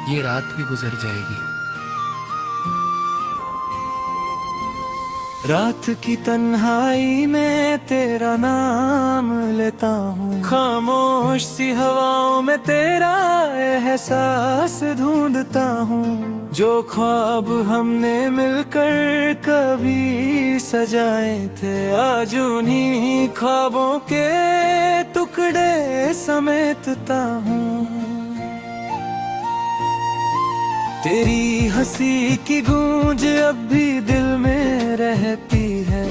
ये रात भी गुजर जाएगी। रात की तन्हाई में तेरा नाम लेता हूँ, खामोश सी हवाओं में तेरा एहसास ढूंढता हूँ। जो ख्वाब हमने मिलकर कभी सजाए थे, आज उन्हीं ख्वाबों के टुकड़े समेटता हूँ। तेरी हंसी की गूंज अब भी दिल में रहती है,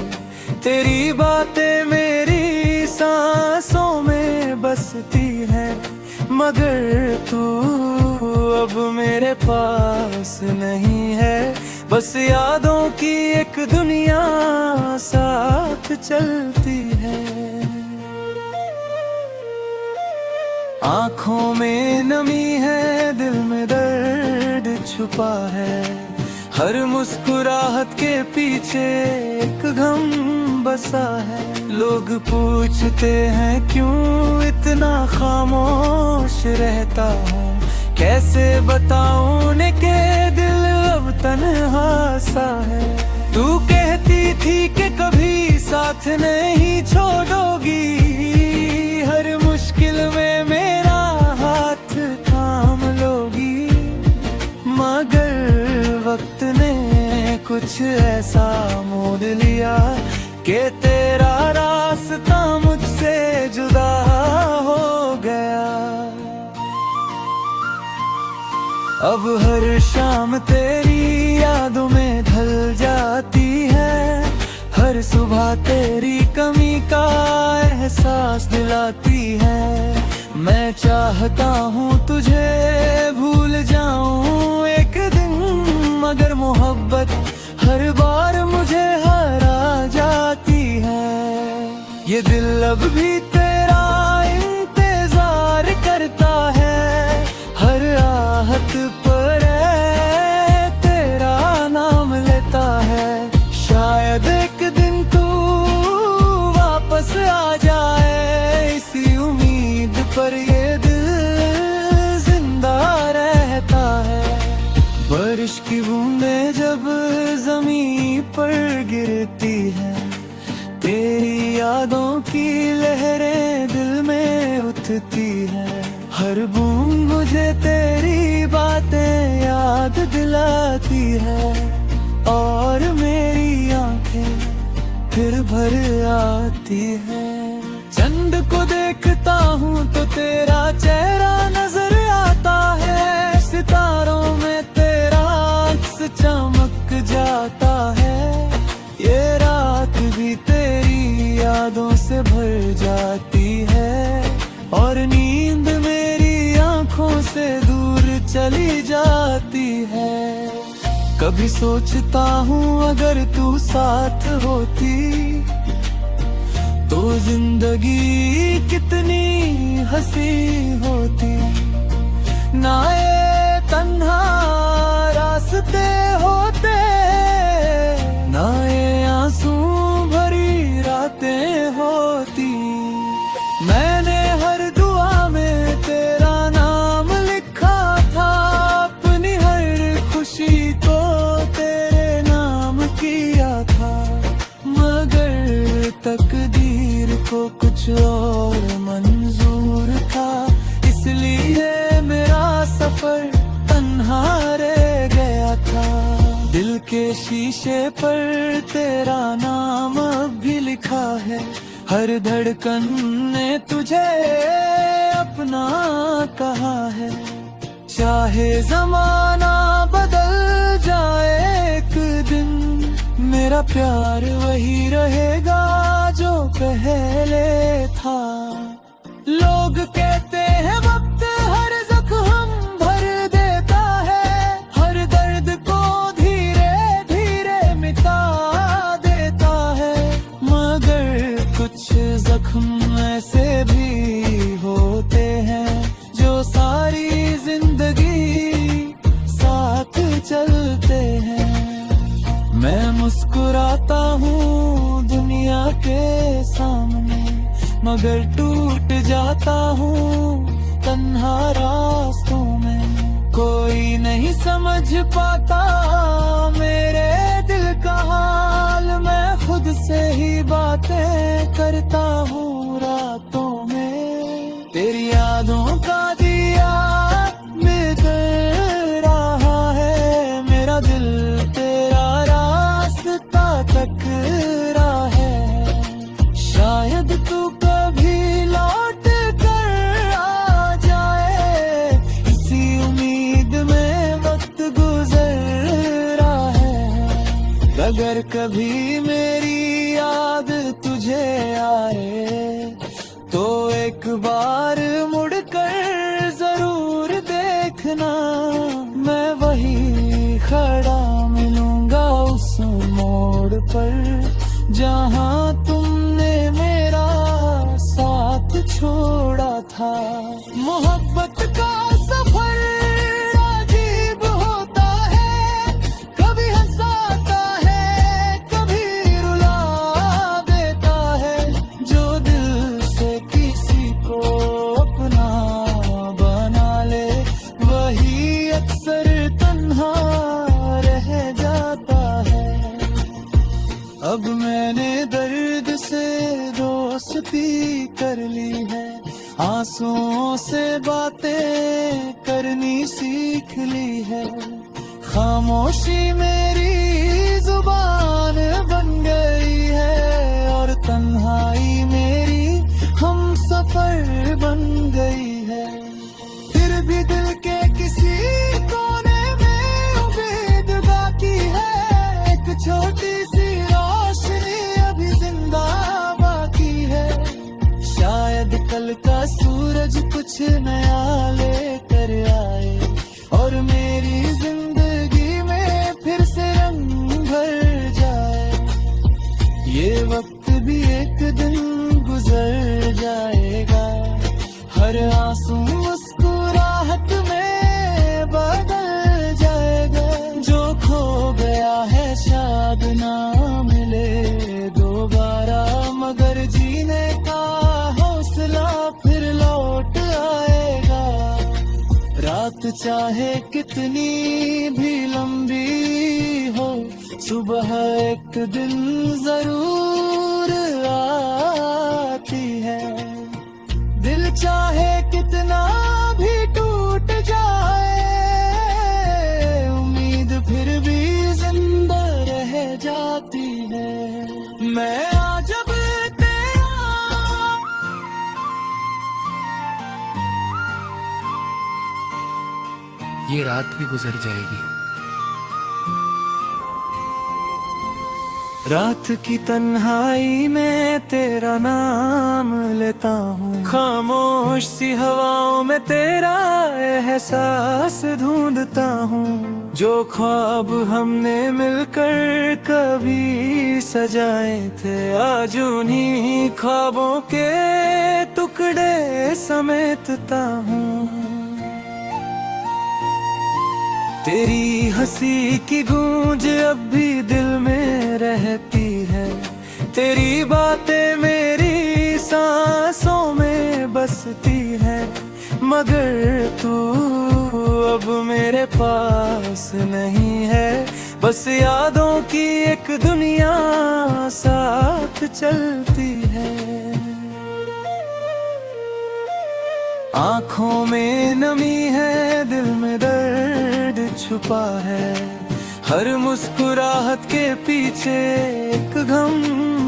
तेरी बातें मेरी सांसों में बसती है। मगर तू अब मेरे पास नहीं है, बस यादों की एक दुनिया साथ चलती है। आँखों में नमी है, दिल में दर्द छुपा है, हर मुस्कुराहट के पीछे एक गम बसा है। लोग पूछते हैं क्यों इतना खामोश रहता हूँ, कैसे बताऊं उन्हें कि दिल अब तन्हा सा है। तू कहती थी कि कभी साथ नहीं छोड़ोगी, हर मुश्किल में मेरा हाथ थाम लोगी। मगर वक्त ने कुछ ऐसा मोड़ लिया कि तेरा रास्ता मुझसे जुदा हो गया। अब हर शाम तेरी यादों में ढल जाती है, हर सुबह तेरी कमी का एहसास दिलाती है। मैं चाहता हूँ तुझे भूल जाऊं एक दिन, मगर मोहब्बत हर बार मुझे हरा जाती है। ये दिल अब भी तेरा इंतजार करता है, हर आहट पर तेरा नाम लेता है। शायद एक दिन तू वापस आ जाए, इसी उम्मीद पर ये दिल जिंदा रहता है। बारिश की बूंदें जब ज़मीं पर गिरती है, तेरी यादों की लहरें दिल में उठती है। हर बूंद मुझे तेरी बातें याद दिलाती है, और मेरी आंखें फिर भर आती है। चंद को देखता हूँ तो तेरा चेहरा नजर आता है, सितारों में तेरा अक्स चमक जाता है। ये रात भी तेरी यादों से भर जाती है, और नींद मेरी आंखों से दूर चली जाती है। कभी सोचता हूँ अगर तू साथ होती तो जिंदगी कितनी हंसी होती। ना ये तन्हा रास्ते होते, ना ये आंसू भरी रातें होती। मैंने हर दुआ में तेरा नाम लिखा था, अपनी हर खुशी को तेरे नाम किया था। मगर तकदीर को कुछ और मंजूर था, इसलिए मेरा सफर तन्हा रह गया था। दिल के शीशे पर तेरा नाम अब भी लिखा है, हर धड़कन ने तुझे अपना कहा है। चाहे जमाना बदल जाए एक दिन, मेरा प्यार वही रहेगा जो पहले था। लोग कहते हैं वक्त हर जख्म भर देता है, हर दर्द को धीरे धीरे मिटा देता है। मगर कुछ जख्म ऐसे भी होते हैं जो सारी जिंदगी साथ चलते हैं। मैं मुस्कुराता हूँ दुनिया के सामने, मगर टूट जाता हूँ तन्हा रास्तों में। कोई नहीं समझ पाता मेरे दिल का हाल, मैं खुद से ही बातें करता हूँ रातों में। तेरी यादों का दिया मिल रहा है, मेरा दिल तेरा रास्ता टकरा है। शायद तू कभी लौट कर आ जाए, इसी उम्मीद में वक्त गुजर रहा है। अगर कभी मेरी याद तुझे आए तो एक बार मुड़कर जरूर देखना, मैं वही खड़ा मिलूंगा उस मोड़ पर जहां तुमने मेरा साथ छोड़ा था। मोहब्बत का सफर अजीब होता है, कभी हंसाता है कभी रुला देता है। जो दिल से किसी को अपना बना ले, वही अक्सर तन्हा रह जाता है। अब मैंने दर्द से दोस्ती कर ली है, आंसुओं से बातें करनी सीख ली है। खामोशी मेरी जुबान बन गई है और तन्हाई मेरी हम सफर बन गई है। फिर भी दिल के किसी कोने में उम्मीद बाकी है, एक छोटी सी रोशनी अभी जिंदा बाकी है। शायद कल का सूरज कुछ नया लेकर आए और मेरी जिंदगी में फिर से रंग भर जाए। ये वक्त भी एक दिन गुजर जाएगा, हर आंसू मुस्कुराहट में बदल जाएगा। जो खो गया है शायद ना मिले दोबारा, मगर जीने का हौसला फिर लौट आएगा। रात चाहे कितनी भी लंबी हो, सुबह एक दिन जरूर आती है। दिल चाहे कितना भी टूट जाए, उम्मीद फिर भी जिंदा रह जाती है। मैं आज जब ये रात भी गुजर जाएगी। रात की तन्हाई में तेरा नाम लेता हूँ, खामोश सी हवाओं में तेरा एहसास ढूंढता हूँ। जो ख्वाब हमने मिलकर कभी सजाए थे, आज उन्हीं ख्वाबों के टुकड़े समेटता हूँ। तेरी हंसी की गूंज अब भी दिल में रहती है, तेरी बातें मेरी सांसों में बसती है। मगर तू अब मेरे पास नहीं है, बस यादों की एक दुनिया साथ चलती है। आँखों में नमी है, दिल में दर्द छुपा है, हर मुस्कुराहट के पीछे एक गम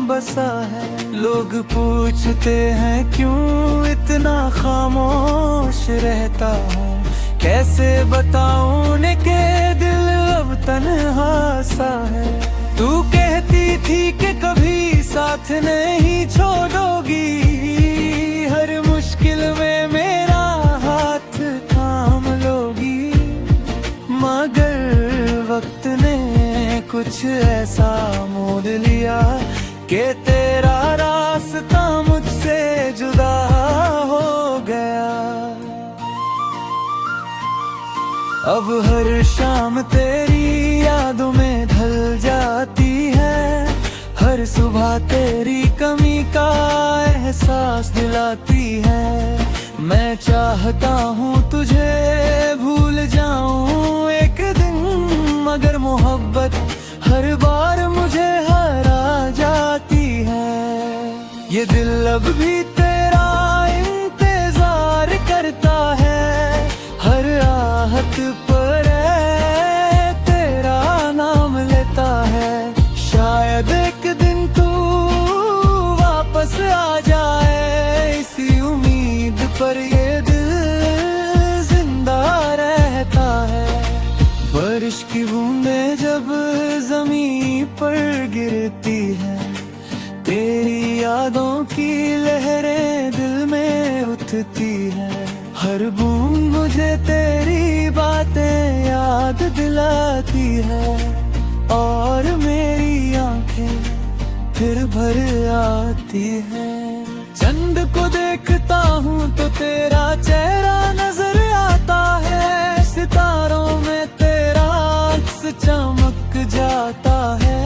बसा है। लोग पूछते हैं क्यों इतना खामोश रहता हूँ, कैसे बताऊं उन्हें कि दिल अब तन्हा सा है। तू कहती थी कि कभी साथ नहीं छोड़ोगी, हर मुश्किल में मेरा हाथ थाम लोगी। मगर वक्त ने कुछ ऐसा मोड़ लिया कि तेरा रास्ता मुझसे जुदा हो गया। अब हर शाम तेरी यादों में ढल जाती है, हर सुबह तेरी कमी का एहसास दिलाती है। मैं चाहता हूँ तुझे भूल जाऊं एक दिन, मगर मोहब्बत हर बार मुझे हरा जाती है। ये दिल अब भी तेरा इंतजार करता है, हर आहत पर तेरा नाम लेता है। शायद एक दिन तू वापस आ जाए, इसी उम्मीद पर ये दिल जिंदा रहता है। बारिश की बूंदें जब जमीन पर गिरती है, तेरी यादों की लहरें दिल में उठती है। हर बूंद मुझे तेरी बातें याद दिलाती है, और मेरी आंखें फिर भर आती है। चंद को देखता हूँ तो तेरा चेहरा नजर आता है, सितारों में तेरा अक्स चमक जाता है।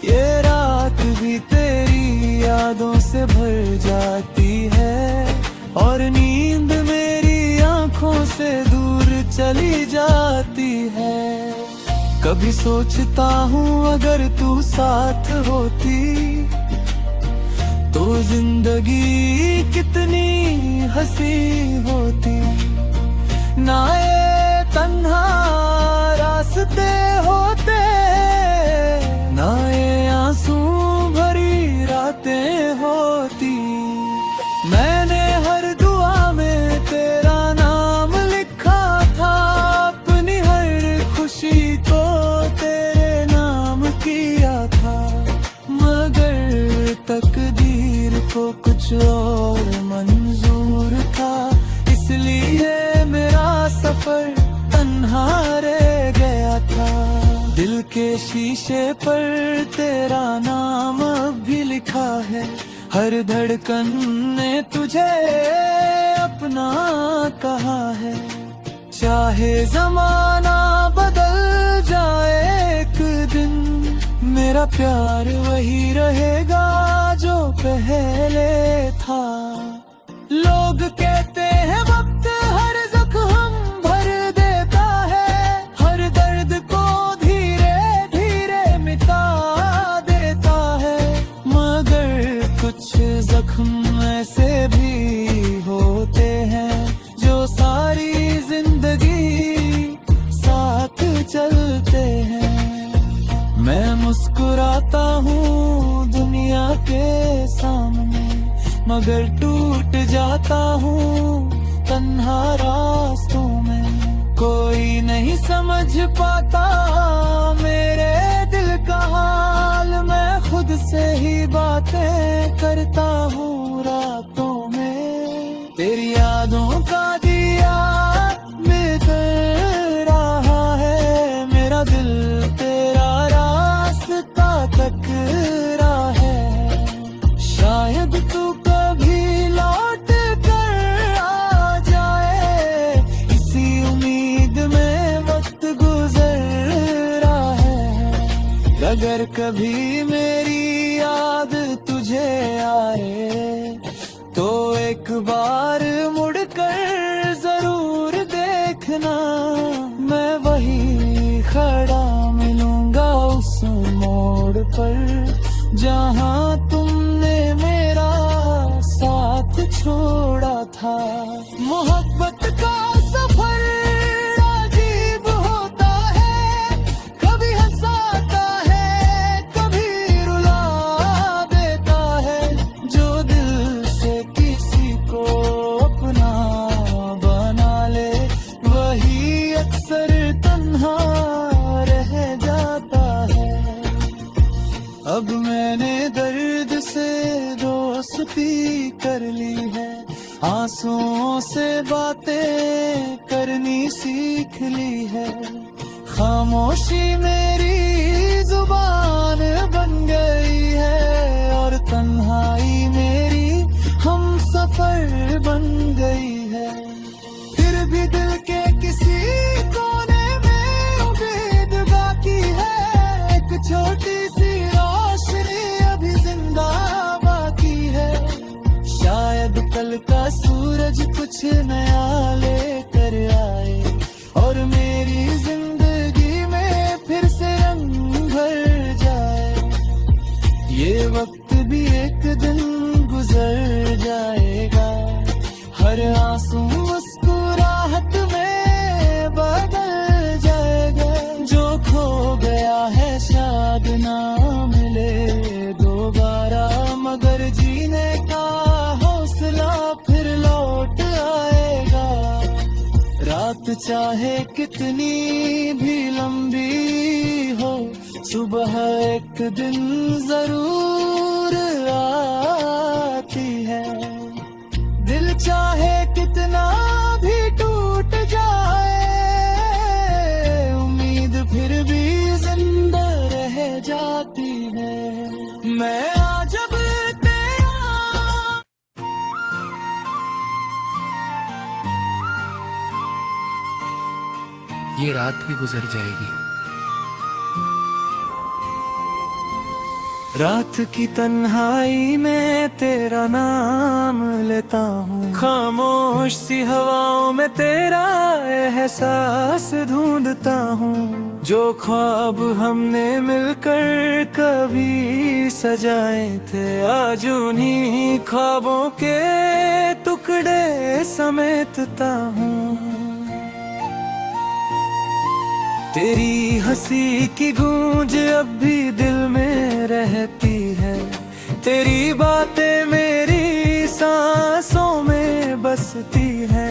ये रात भी तेरी यादों से भर जाती है, और नींद मेरी आंखों से दूर चली जाती है। कभी सोचता हूँ अगर तू साथ होती तो जिंदगी कितनी हंसी होती। ना ये तन्हा रास्ते होते, ना ये आंसू भरी रातें होती। मैंने हर दुआ में तेरा नाम लिखा था, अपनी हर खुशी को तेरे नाम किया था। मगर तकदीर को कुछ और मंजूर था, इसलिए मेरा सफर तन्हा रह गया था। दिल के शीशे पर तेरा नाम अब भी लिखा है, हर धड़कन ने तुझे अपना कहा है। चाहे जमाना बदल जाए एक दिन, मेरा प्यार वही रहेगा जो पहले था। लोग कहते हैं वक्त हर जख्म भर देता है, हर दर्द को धीरे धीरे मिटा देता है। मगर कुछ जख्म ऐसे भी होते हैं जो सारी जिंदगी साथ चलते हैं। मैं मुस्कुराता हूँ दुनिया के सामने, मगर टूट जाता हूँ तन्हा रास्तों में। कोई नहीं समझ पाता मेरे दिल का हाल, मैं खुद से ही बातें करता हूँ रातों में। तेरी यादों का दिया मिट रहा है, मेरा दिल तेरा रास्ता तक रहा है। शायद तू कभी लौट कर आ जाए, इसी उम्मीद में वक्त गुजर रहा है। अगर कभी मेरी याद तुझे आए तो एक बार मुड़कर जरूर देखना, मैं वही खड़ा मिलूंगा उस मोड़ पर जहाँ तुमने मेरा साथ छोड़ा था। मोहब्बत का सफर अजीब होता है, कभी हंसाता है कभी रुला देता है। जो दिल से किसी को अपना बना ले, वही अक्सर तन्हा रह जाता है। अब मैंने दर्द से दोस्ती कर ली है, आंसुओं से बातें करनी सीख ली है। खामोशी मेरी जुबान बन गई है, और तन्हाई मेरी हम सफर बन गई है। फिर भी दिल के किसी कोने में उम्मीद बाकी है, एक छोटी सी रोशनी अभी जिंदा बाकी है। शायद कल का सूरज कुछ नया लेकर आए, और एक दिन गुजर जाएगा, हर आंसू मुस्कुराहट में बदल जाएगा। जो खो गया है शायद ना मिले दोबारा, मगर जीने का हौसला फिर लौट आएगा। रात चाहे कितनी भी लंबी हो, सुबह एक दिन जरूर आती है। दिल चाहे कितना भी टूट जाए, उम्मीद फिर भी जिंदा रह जाती है। मैं आज अब तेरा ये रात भी गुजर जाएगी। रात की तन्हाई में तेरा नाम लेता हूँ, खामोश सी हवाओं में तेरा एहसास ढूंढता हूँ। जो ख्वाब हमने मिलकर कभी सजाए थे, आज उन्हीं ख्वाबों के टुकड़े समेटता हूँ। तेरी हंसी की गूंज अब भी दिल में रहती है, तेरी बातें मेरी सांसों में बसती है।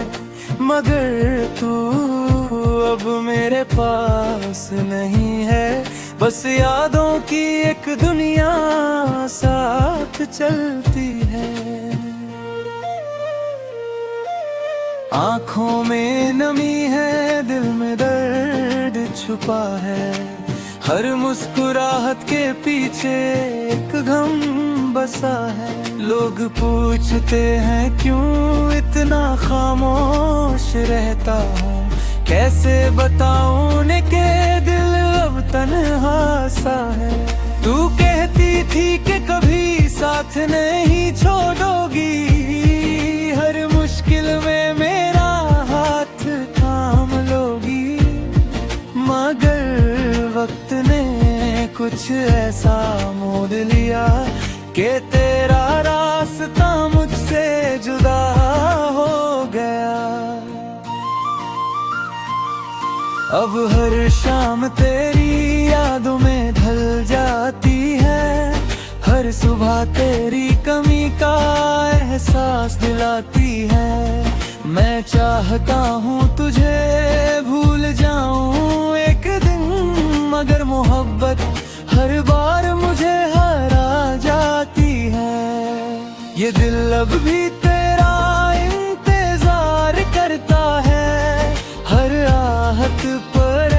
मगर तू अब मेरे पास नहीं है, बस यादों की एक दुनिया साथ चलती है। आँखों में नमी है, दिल में दर्द छुपा है, हर मुस्कुराहट के पीछे एक गम बसा है। लोग पूछते हैं क्यों इतना खामोश रहता हूँ, कैसे बताऊं उन्हें कि दिल अब तन्हा सा है। तू कहती थी कि कभी साथ नहीं छोड़ोगी, हर मुश्किल में मेरा हाथ थाम लोगी। मगर वक्त ने कुछ ऐसा मोड़ लिया कि तेरा रास्ता मुझसे जुदा हो गया। अब हर शाम तेरी यादों में ढल जाती है, हर सुबह तेरी कमी का एहसास दिलाती है। मैं चाहता हूँ तुझे भूल जाऊं एक दिन, मगर मोहब्बत हर बार मुझे हरा जाती है। ये दिल अब भी तेरा इंतजार करता है, हर आहट पर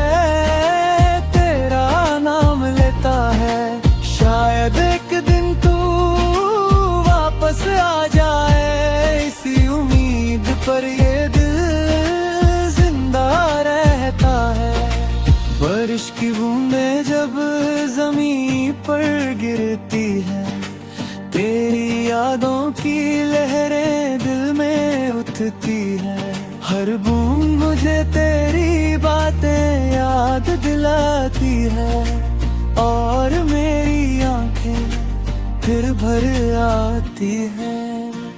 तेरा नाम लेता है। शायद एक दिन तू वापस आ जाए, इसी उम्मीद पर ये दिल जिंदा रहता है। बारिश की बूंदें जब जमीन पर गिरती है, तेरी यादों की लहरें दिल में उठती है। हर बूंद मुझे तेरी बातें याद दिलाती है, और मेरी आंखें फिर भर आती है।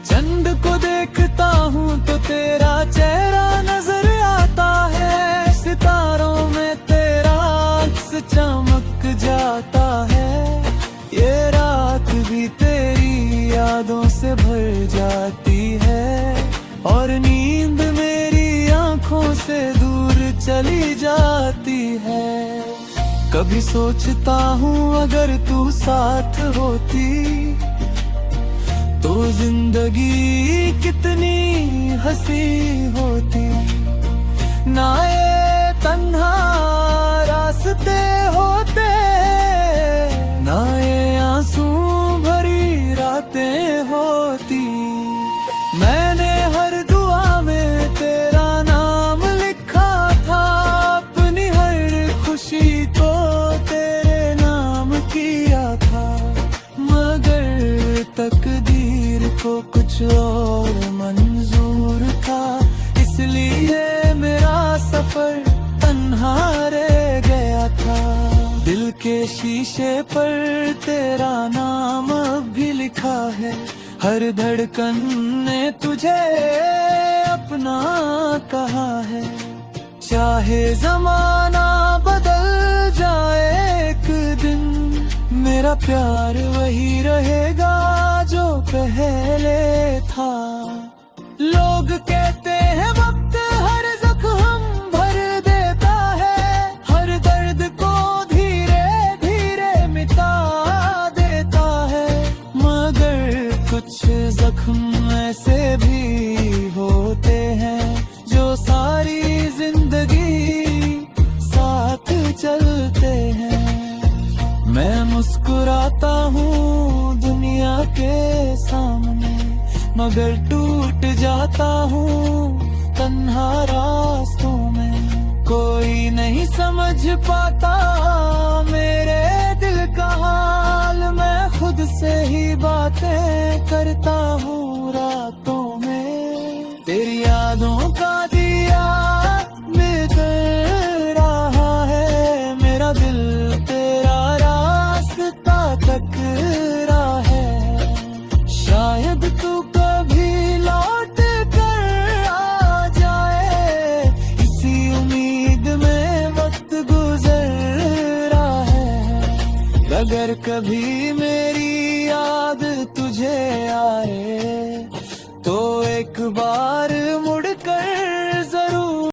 चंद को देखता हूँ तो तेरा चेहरा नजर आता है, सितारों में तेरा अक्स चमक जाता है। ये रात भी तेरी यादों से भर जाती है, और नींद मेरी आंखों से दूर चली जाती है। कभी सोचता हूँ अगर तू साथ होती तो जिंदगी कितनी हंसी होती। ना ये तन्हा रास्ते होते, ना ये आंसू भरी रातें होती। मैंने हर दुआ में तेरा नाम लिखा था, अपनी हर खुशी को तेरे नाम किया था। मगर तकदीर को कुछ और मंजूर था, इसलिए मेरा सफर तन्हा रह गया था। दिल के शीशे पर तेरा नाम अब भी लिखा है, हर धड़कन ने तुझे अपना कहा है। चाहे जमाना बदल जाए एक दिन, मेरा प्यार वही रहेगा जो पहले था। लोग कहते हैं वक्त हर जख्म भर देता है, हर दर्द को धीरे धीरे मिटा देता है, मगर कुछ जख्म ऐसे भी होते हैं जो सारी जिंदगी साथ चलते हैं। मैं मुस्कुराता हूँ दुनिया के सामने, मगर टूट जाता हूँ तन्हा रास्तों में। कोई नहीं समझ पाता मेरे दिल का हाल, मैं खुद से ही बातें करता हूँ रातों में। तेरी यादों का दिया मिल रहा है, मेरा दिल तेरा रास्ता टकरा है। शायद तू कभी लौट कर आ जाए, इसी उम्मीद में वक्त गुजर रहा है। अगर कभी मेरी याद तुझे आए तो एक बार